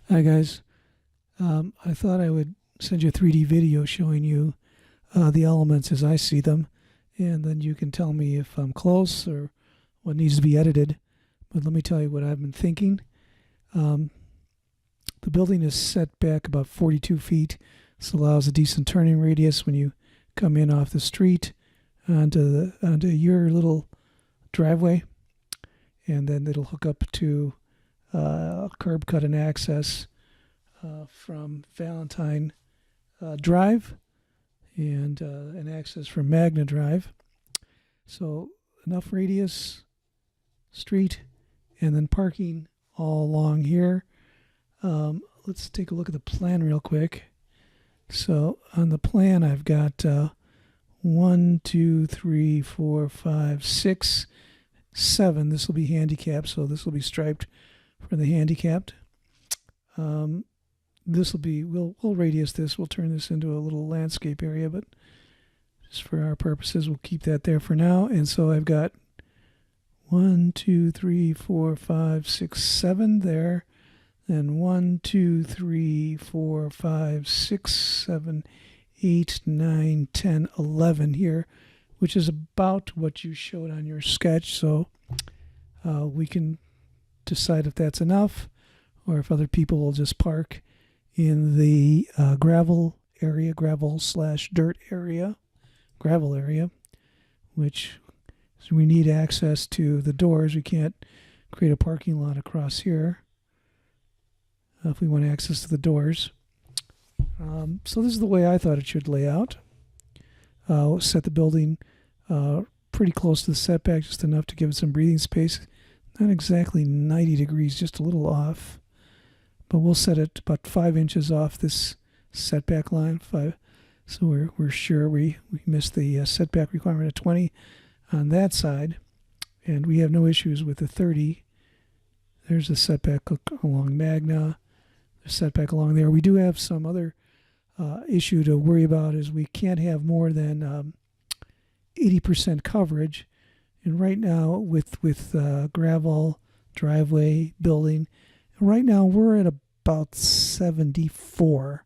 Hi guys, I thought I would send you a 3D video showing you the elements as I see them, and then you can tell me if I'm close or what needs to be edited. But let me tell you what I've been thinking. Um, the building is set back about 42 feet. This allows a decent turning radius when you come in off the street onto your little driveway, and then it'll hook up to curb cut and access from Valentine Drive and an access from Magna Drive. So enough radius, street, and then parking all along here. Let's take a look at the plan real quick. So on the plan, I've got 1, 2, 3, 4, 5, 6, 7. This will be handicapped, so this will be striped for the handicapped. This will be, we'll radius this. We'll turn this into a little landscape area, but just for our purposes, we'll keep that there for now. And so I've got 1, 2, 3, 4, 5, 6, 7 there. Then 1, 2, 3, 4, 5, 6, 7, 8, 9, 10, 11 here, which is about what you showed on your sketch. So we can decide if that's enough or if other people will just park in the gravel area, gravel/dirt area, gravel area, which so we need access to the doors. We can't create a parking lot across here if we want access to the doors. So this is the way I thought it should lay out. Set the building pretty close to the setback, just enough to give it some breathing space. Not exactly 90 degrees, just a little off. But we'll set it about 5 inches off this setback line. So we're sure we missed the setback requirement of 20 on that side. And we have no issues with the 30. There's a setback along Magna. The setback along there. We do have some other issue to worry about, is we can't have more than 80% coverage. And right now with gravel, driveway, building, right now we're at about 74.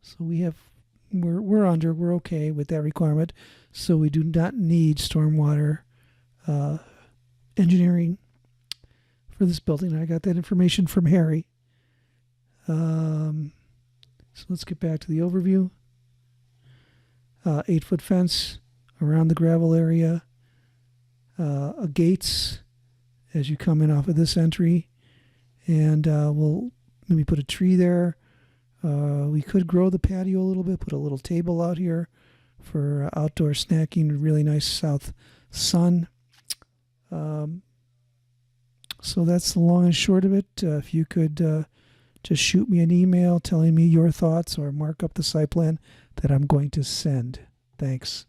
So we're under, we're okay with that requirement. So we do not need stormwater engineering for this building. I got that information from Harry. So let's get back to the overview. 8-foot fence around the gravel area. Gates as you come in off of this entry. And we'll maybe put a tree there. We could grow the patio a little bit, put a little table out here for outdoor snacking, really nice south sun. So that's the long and short of it. If you could just shoot me an email telling me your thoughts or mark up the site plan that I'm going to send. Thanks.